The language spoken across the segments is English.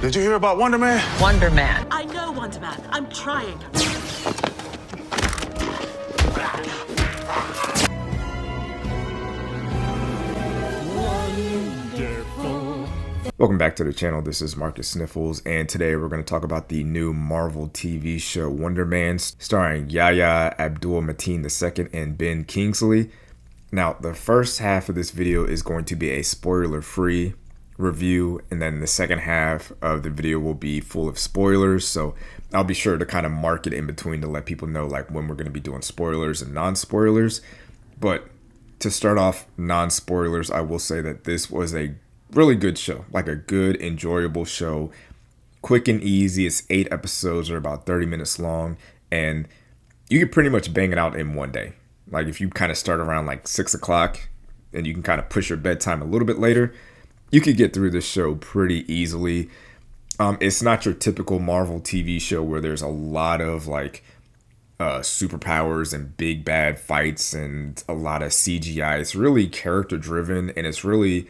Did you hear about Wonder Man? Wonder Man. I know Wonder Man. I'm trying. Welcome back to the channel. This is Marcus Sniffles, and today we're going to talk about the new Marvel TV show Wonder Man, starring Yahya Abdul-Mateen II and Ben Kingsley. Now, the first half of this video is going to be a spoiler-free review, and then the second half of the video will be full of spoilers. So I'll be sure to kind of mark it in between to let people know like when we're going to be doing spoilers and non-spoilers. But to start off non-spoilers, I will say that this was a really good show, like a good, enjoyable show, quick and easy. It's 8 episodes, are about 30 minutes long, and you can pretty much bang it out in one day. Like if you kind of start around like 6 o'clock and you can kind of push your bedtime a little bit later, you could get through this show pretty easily. It's not your typical Marvel TV show where there's a lot of like superpowers and big bad fights and a lot of CGI. It's really character driven, and it's really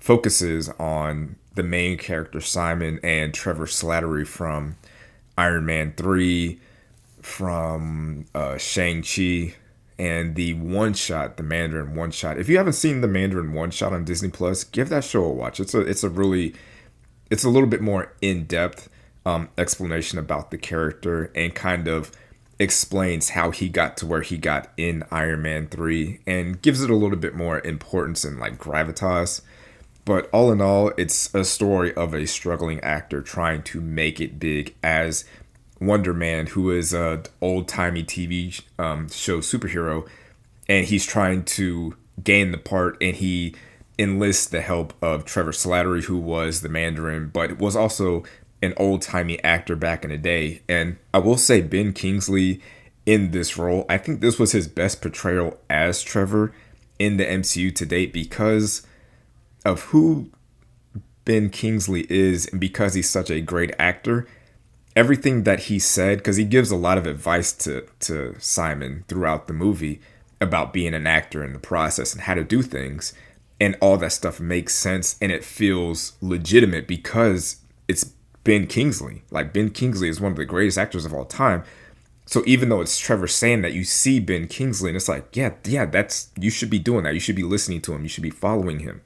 focuses on the main character Simon and Trevor Slattery from Iron Man 3, from Shang-Chi, and the one-shot, the Mandarin one-shot. If you haven't seen the Mandarin one-shot on Disney Plus, give that show a watch. It's a little bit more in-depth explanation about the character, and kind of explains how he got to where he got in Iron Man 3, and gives it a little bit more importance and like gravitas. But all in all, it's a story of a struggling actor trying to make it big as Wonder Man, who is an old-timey TV show superhero, and he's trying to gain the part, and he enlists the help of Trevor Slattery, who was the Mandarin, but was also an old-timey actor back in the day. And I will say Ben Kingsley in this role, I think this was his best portrayal as Trevor in the MCU to date, because of who Ben Kingsley is, and because he's such a great actor. Everything that he said, because he gives a lot of advice to Simon throughout the movie about being an actor in the process and how to do things, and all that stuff makes sense, and it feels legitimate because it's Ben Kingsley. Like, Ben Kingsley is one of the greatest actors of all time. So even though it's Trevor saying that, you see Ben Kingsley and it's like, yeah, that's, you should be doing that. You should be listening to him. You should be following him.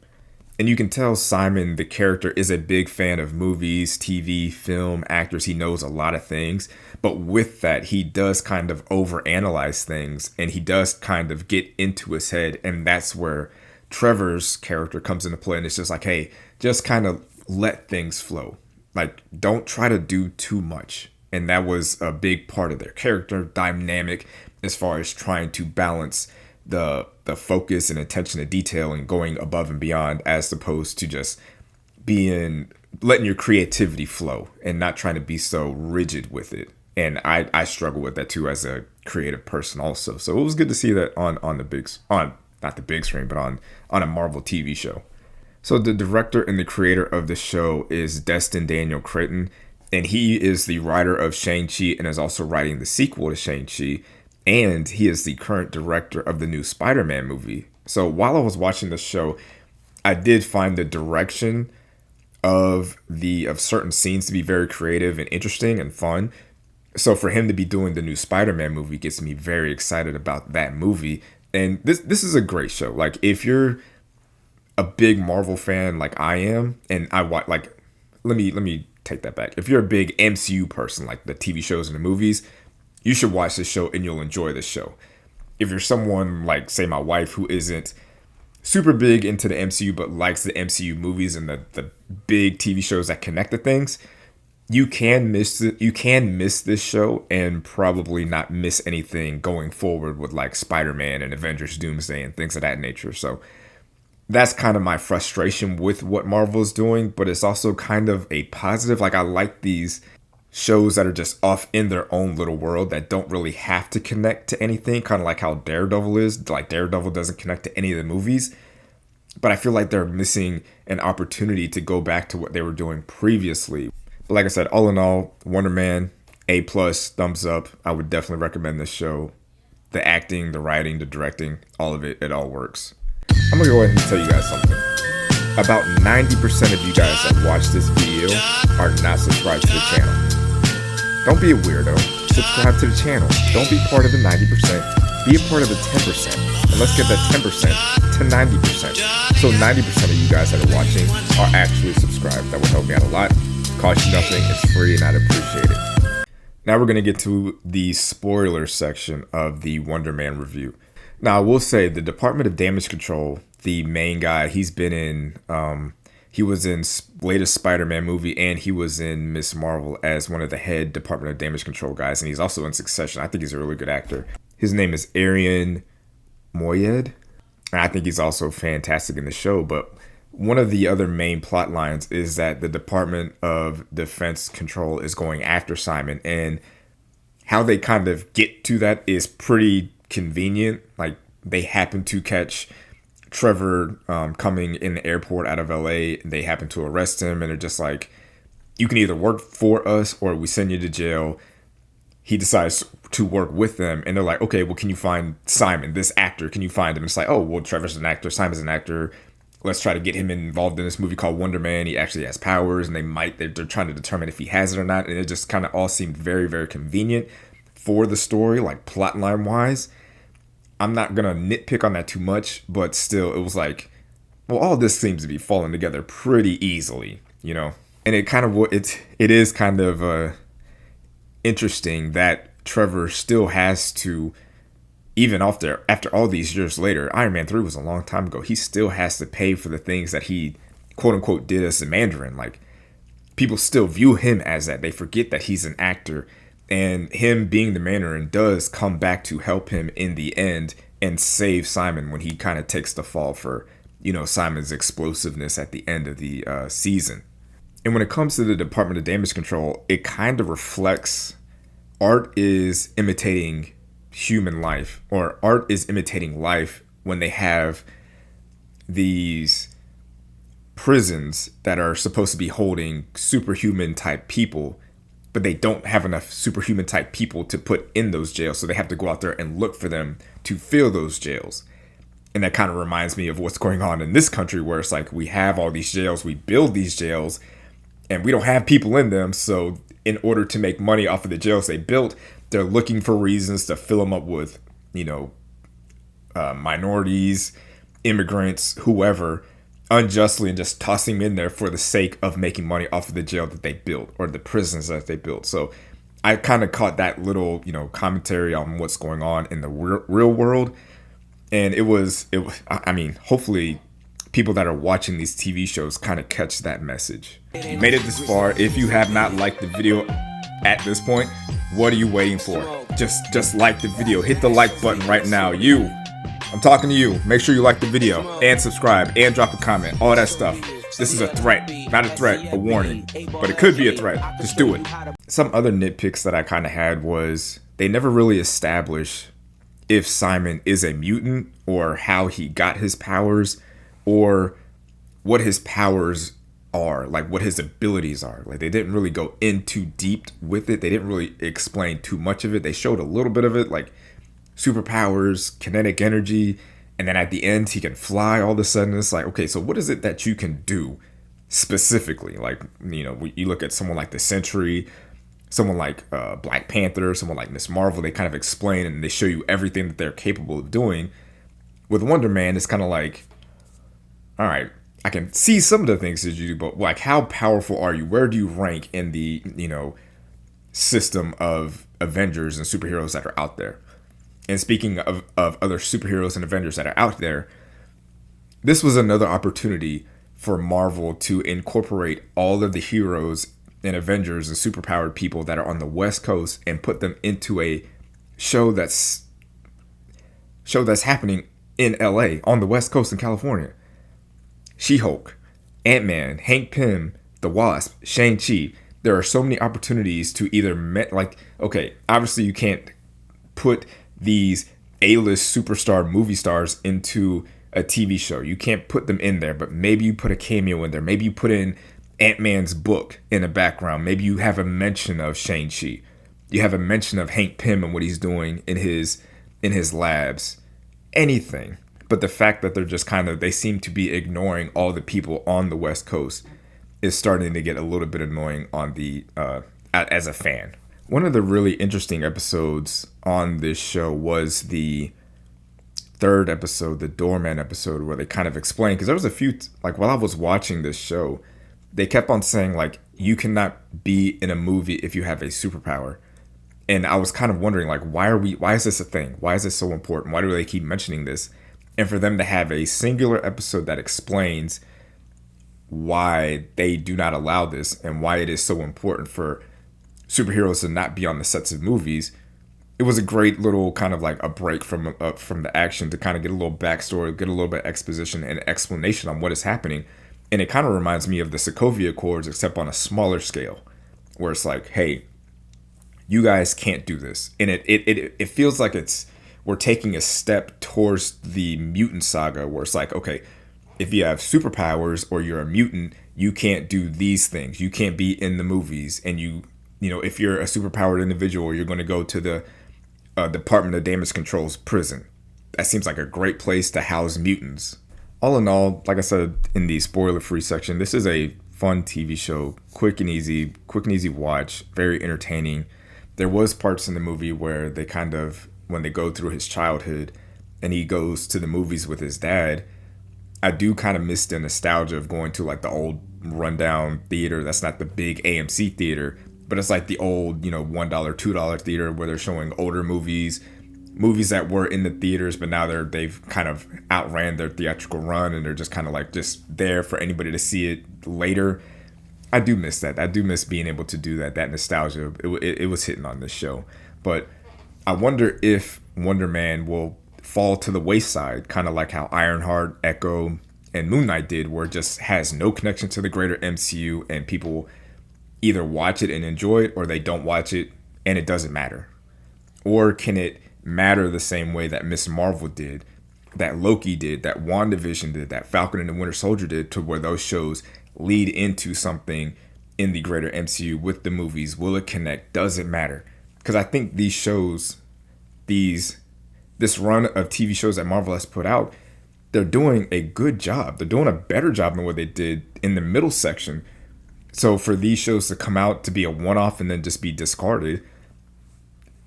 And you can tell Simon, the character, is a big fan of movies, TV, film, actors. He knows a lot of things. But with that, he does kind of overanalyze things, and he does kind of get into his head. And that's where Trevor's character comes into play. And it's just like, hey, just kind of let things flow. Like, don't try to do too much. And that was a big part of their character dynamic as far as trying to balance the focus and attention to detail and going above and beyond, as opposed to just letting your creativity flow and not trying to be so rigid with it. And I struggle with that too as a creative person also. So it was good to see that on not the big screen, but on a Marvel TV show. So the director and the creator of the show is Destin Daniel Cretton, and he is the writer of Shang-Chi and is also writing the sequel to Shang-Chi. And he is the current director of the new Spider-Man movie. So while I was watching the show, I did find the direction of certain scenes to be very creative and interesting and fun. So for him to be doing the new Spider-Man movie gets me very excited about that movie. And this is a great show. Like, if you're a big Marvel fan like I am, and let me take that back. If you're a big MCU person, like the TV shows and the movies, you should watch this show and you'll enjoy this show. If you're someone like, say, my wife, who isn't super big into the MCU but likes the MCU movies and the big TV shows that connect to things, you can miss it. You can miss this show and probably not miss anything going forward with like Spider-Man and Avengers Doomsday and things of that nature. So that's kind of my frustration with what Marvel is doing, but it's also kind of a positive. Like, I like these shows that are just off in their own little world that don't really have to connect to anything, kind of like how Daredevil is. Like, Daredevil doesn't connect to any of the movies, but I feel like they're missing an opportunity to go back to what they were doing previously. But like I said, all in all, Wonder Man, A+, thumbs up. I would definitely recommend this show. The acting, the writing, the directing, all of it, it all works. I'm gonna go ahead and tell you guys something. About 90% of you guys that watch this video are not subscribed to the channel. Don't be a weirdo. Subscribe to the channel. Don't be part of the 90%. Be a part of the 10%. And let's get that 10% to 90%. So 90% of you guys that are watching are actually subscribed. That would help me out a lot. Cost you nothing. It's free and I'd appreciate it. Now we're going to get to the spoiler section of the Wonder Man review. Now I will say the Department of Damage Control, the main guy, he's been in, he was in latest Spider-Man movie, and he was in Miss Marvel as one of the head Department of Damage Control guys, and he's also in Succession. I think he's a really good actor. His name is Arian Moayed, and I think he's also fantastic in the show. But one of the other main plot lines is that the Department of Defense Control is going after Simon, and how they kind of get to that is pretty convenient. Like, they happen to catch Trevor coming in the airport out of LA. They happen to arrest him, and they're just like, you can either work for us or we send you to jail. He decides to work with them, and they're like, okay, well, can you find Simon, this actor? Can you find him? It's like, oh, well, Trevor's an actor, Simon's an actor. Let's try to get him involved in this movie called Wonder Man. He actually has powers, and they're trying to determine if he has it or not. And it just kind of all seemed very, very convenient for the story, like plotline wise. I'm not going to nitpick on that too much, but still, it was like, well, all this seems to be falling together pretty easily, you know? And it kind of, it is kind of interesting that Trevor still has to, even after all these years later, Iron Man 3 was a long time ago, he still has to pay for the things that he, quote unquote, did as a Mandarin. Like, people still view him as that. They forget that he's an actor. And him being the Mandarin does come back to help him in the end and save Simon when he kind of takes the fall for, you know, Simon's explosiveness at the end of the season. And when it comes to the Department of Damage Control, it kind of reflects art is imitating human life, or art is imitating life when they have these prisons that are supposed to be holding superhuman type people, but they don't have enough superhuman type people to put in those jails. So they have to go out there and look for them to fill those jails. And that kind of reminds me of what's going on in this country, where it's like, we have all these jails, we build these jails, and we don't have people in them. So in order to make money off of the jails they built, they're looking for reasons to fill them up with, you know, minorities, immigrants, whoever, unjustly, and just tossing them in there for the sake of making money off of the jail that they built, or the prisons that they built. So I kind of caught that little, you know, commentary on what's going on in the real world. And it was, I mean, hopefully people that are watching these TV shows kind of catch that message. You made it this far. If you have not liked the video at this point, what are you waiting for? Just like the video. Hit the like button right now. I'm talking to you. Make sure you like the video and subscribe and drop a comment. All that stuff. This is a threat. Not a threat, a warning. But it could be a threat. Just do it. Some other nitpicks that I kind of had was they never really established if Simon is a mutant, or how he got his powers, or what his powers are, like what his abilities are. Like, they didn't really go in too deep with it. They didn't really explain too much of it. They showed a little bit of it, like superpowers, kinetic energy, and then at the end he can fly. All of a sudden it's like, okay, so what is it that you can do specifically? Like, you know, you look at someone like the Sentry, someone like Black Panther, someone like Miss Marvel, they kind of explain and they show you everything that they're capable of doing. With Wonder Man, it's kind of like, all right, I can see some of the things that you do, but like, how powerful are you? Where do you rank in the, you know, system of Avengers and superheroes that are out there? And speaking of other superheroes and Avengers that are out there, this was another opportunity for Marvel to incorporate all of the heroes and Avengers and superpowered people that are on the West Coast and put them into a show that's happening in LA, on the West Coast in California. She-Hulk, Ant-Man, Hank Pym, The Wasp, Shang-Chi. There are so many opportunities to either okay, obviously you can't put these A-list superstar movie stars into a TV show. You can't put them in there, but maybe you put a cameo in there. Maybe you put in Ant-Man's book in the background. Maybe you have a mention of Shang-Chi. You have a mention of Hank Pym and what he's doing in his labs. Anything. But the fact that they're just they seem to be ignoring all the people on the West Coast is starting to get a little bit annoying on the as a fan. One of the really interesting episodes on this show was the third episode, the Doorman episode, where they kind of explained, because there was a few, like while I was watching this show, they kept on saying like, you cannot be in a movie if you have a superpower. And I was kind of wondering, like, why is this a thing? Why is this so important? Why do they keep mentioning this? And for them to have a singular episode that explains why they do not allow this and why it is so important for superheroes to not be on the sets of movies, it was a great little kind of like a break from the action to kind of get a little backstory, get a little bit of exposition and explanation on what is happening. And it kind of reminds me of the Sokovia Accords, except on a smaller scale, where it's like, hey, you guys can't do this. And it feels like we're taking a step towards the mutant saga, where it's like, okay, if you have superpowers or you're a mutant, you can't do these things. You can't be in the movies. And you know, if you're a superpowered individual, you're going to go to the Department of Damage Control's prison. That seems like a great place to house mutants. All in all, like I said in the spoiler-free section, this is a fun TV show, quick and easy watch, very entertaining. There was parts in the movie where they kind of, when they go through his childhood and he goes to the movies with his dad, I do kind of miss the nostalgia of going to like the old rundown theater. That's not the big AMC theater, but it's like the old, $1, $2 theater where they're showing older movies that were in the theaters, but now they've kind of outran their theatrical run and they're just kind of like just there for anybody to see it later. I do miss that. I do miss being able to do that. That nostalgia, it was hitting on this show. But I wonder if Wonder Man will fall to the wayside, kind of like how Ironheart, Echo, and Moon Knight did, where it just has no connection to the greater MCU and people either watch it and enjoy it or they don't watch it and it doesn't matter. Or can it matter the same way that Miss Marvel did, that Loki did, that WandaVision did, that Falcon and the Winter Soldier did, to where those shows lead into something in the greater MCU with the movies? Will it connect? Does it matter? Because I think these shows, this run of TV shows that Marvel has put out, they're doing a good job. They're doing a better job than what they did in the middle section. So for these shows to come out to be a one-off and then just be discarded,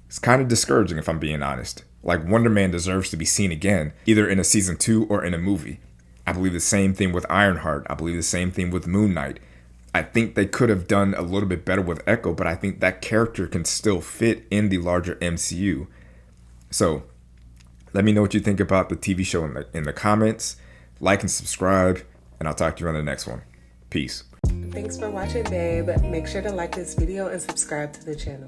it's kind of discouraging if I'm being honest. Like, Wonder Man deserves to be seen again, either in a season 2 or in a movie. I believe the same thing with Ironheart. I believe the same thing with Moon Knight. I think they could have done a little bit better with Echo, but I think that character can still fit in the larger MCU. So let me know what you think about the TV show in the comments. Like and subscribe, and I'll talk to you on the next one. Peace. Thanks for watching, babe. Make sure to like this video and subscribe to the channel.